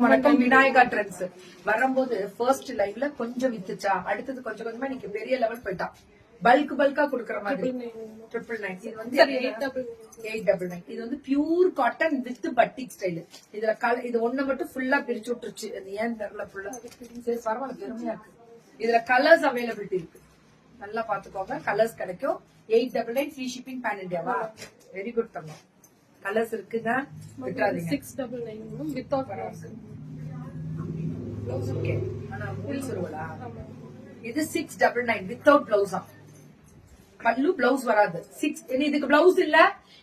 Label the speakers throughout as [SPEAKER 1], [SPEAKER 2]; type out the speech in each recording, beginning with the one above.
[SPEAKER 1] வணக்கம். விநாயகா ட்ரெண்ட்ஸ் வரும்போது ஃபர்ஸ்ட் லைவ்ல கொஞ்சம் வித்துச்சா, அடுத்தது கொஞ்சம் கொஞ்சமா இன்னைக்கு பெரிய லெவல் போயிட்டா. பல்கா கொடுக்கற மாதிரி 999. இது வந்து 899. இது வந்து பியூர் காட்டன் வித் பட்டிக் ஸ்டைல். இதுல இது ஒண்ணு மட்டும் ஃபுல்லா பிரிச்சு விட்டுருச்சு. அது ஏன் தெரியல. ஃபுல்லா சரி பரவாயில்ல, பெருமையா இருக்கு. இதுல கலர்ஸ் அவைலபிலிட்டி இருக்கு, நல்லா பாத்துக்கோங்க. கலர்ஸ் கிடைக்கும். 899 ஃப்ரீ ஷிப்பிங் பேன் இண்டியாவா. வெரி குட் தங்கம். கலர்ஸ் இருக்குங்க, விட்டுறாதீங்க.
[SPEAKER 2] 699 வித்தவுட்
[SPEAKER 1] பிளவுஸ் ஓகே. ஆனா ஃபுல் சுருவலா இது 699 வித்தவுட் பிளவுஸா. பல்லு பிளவுஸ் வராது. 6 இதுக்கு பிளவுஸ் இல்ல.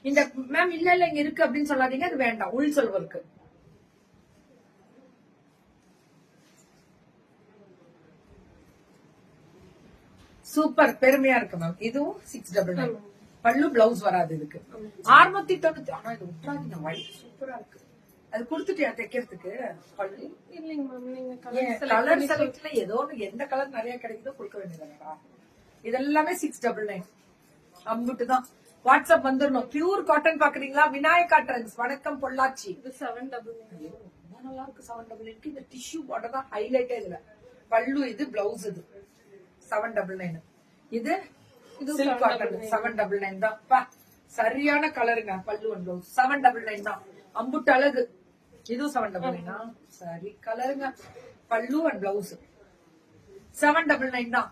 [SPEAKER 1] இந்த மேம் இல்ல இல்ல இங்க இருக்கு அப்படின்னு சொல்லாதீங்க, அது வேண்டாம். உள் சொல்வ இருக்கு. சூப்பர், பெருமையா இருக்கு மேம். இதுவும் 699. பல்லு பிளவுஸ் வராது இதுக்கு. 690. ஆனா இது விட்டுறாதீங்க, ஒயிட் சூப்பரா இருக்கு. அது குடுத்துட்டியா தைக்கிறதுக்கு? பல்லு
[SPEAKER 2] இல்லைங்க மேம், நீங்க
[SPEAKER 1] கலர் செலக்ட்ல ஏதோ எந்த கலர் நிறைய கிடைக்குதோ கொடுக்க வேண்டியதுடா. இதெல்லாமே 699. அம்புட்டு தான். வாட்ஸ்அப் வந்துடணும். பியூர் காட்டன் பாக்குறீங்களா? விநாயகா ட்ரெண்ட்ஸ். வணக்கம் பொள்ளாச்சி.
[SPEAKER 2] இது 799.
[SPEAKER 1] நல்லா இருக்கு. 799. இந்த டிஷ்யூ பார்டர் தான் ஹைலைட்டே இதுல. பல்லு இது, பிளவுஸ் இது. 799. இது சில்க் காட்டன் 799 தான். சரியான கலருங்க. பல்லு அண்ட் பிளவுஸ் 799 தான். அம்புட்டு அழகு. இதுவும் 799. சரி கலருங்க. பல்லு அண்ட் பிளவுஸ் 799 தான்.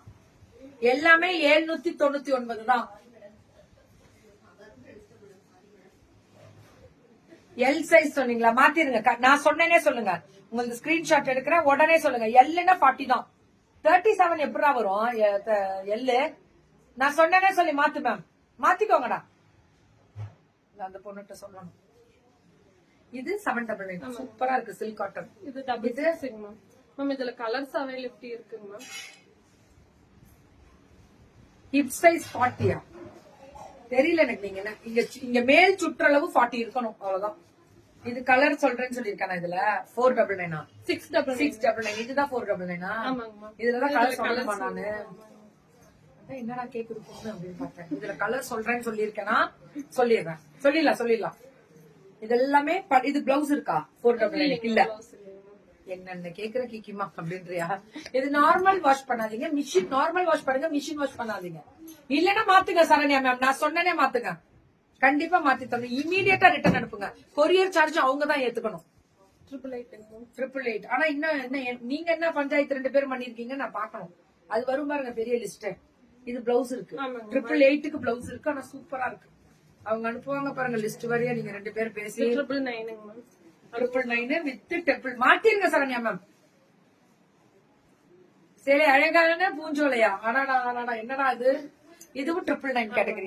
[SPEAKER 1] எல்லாமே 799 தான். எல் சைஸ் சொன்னீங்களா? மாத்திருங்க. நான் சொன்னேனே சொல்லுங்க. உங்களுக்கு ஸ்கிரீன்ஷாட் எடுக்கிறேன், உடனே சொல்லுங்க. எல்னா 40 தான். 37 எப்படா வரும்? எல்லு நான் சொன்னேனே சொல்லி மாத்து மேம். மாத்திக்கோங்கடா. அந்த பொண்ணுகிட்ட சொல்லணும். இது 799. சூப்பரா இருக்கு. Silk cotton.
[SPEAKER 2] இது டபுள் மேம். இதுல கலர்ஸ் அவைலபிலிட்டி இருக்குங்க மேம்.
[SPEAKER 1] ஹிப் சைஸ் 40யா தெரியல எனக்கு. நீங்க என்ன இங்க மேல் சுற்றளவு 40 இருக்கணும், அவ்வளவுதான். இது கலர் சொல்றேன்னு சொல்லிருக்கேன். இதுல 499. 699. இதுதான் 499. இதுலதான் கலர் சொல்லணுமா? நானு என்னடா கேக் கொடுக்கணும் அப்படின்னு பார்த்தேன். இதுல கலர் சொல்றேன்னு சொல்லிருக்கேன்னா சொல்லிடுறேன். சொல்லிடலாம். இது எல்லாமே இது பிளவுஸ் இருக்கா? 499 இல்ல. என்னென்ன கேக்குற கிக்கிமா அப்படின்றியா? இது நார்மல் வாஷ் பண்ணாதீங்க. மிஷின் நார்மல் வாஷ் பண்ணுங்க, மிஷின் வாஷ் பண்ணாதீங்க. இல்லன்னா மாத்துங்க சரண்யா மேம். நான் சொன்னேனே மாத்துங்க. கண்டிப்பா மாத்தி தரணும். இமீடியட்டா ரிட்டர்ன் அனுப்புங்க. கொரியர் சார்ஜ் அவங்க தான் ஏத்துக்கணும். 888. ஆனா இன்னும் என்ன நீங்க என்ன பஞ்சாயத்து 2 பேரும் பண்ணிருக்கீங்க நான் பாக்கணும். அது வரும் பாருங்க பெரிய லிஸ்ட். இது பிளவுஸ் இருக்கு. 888க்கு பிளவுஸ் இருக்கு. ஆனா சூப்பரா இருக்கு. அவங்க அனுப்புவாங்க பாருங்க லிஸ்ட் வரையா. நீங்க 2 பேரும் பேசி 999 வித் டெம்பிள் மாத்திருங்க சரண்யா மேம். சரி அழகான பூஞ்சோலையா? ஆனா என்னடா இது? இதுவும் 999 கேட்டகரியா?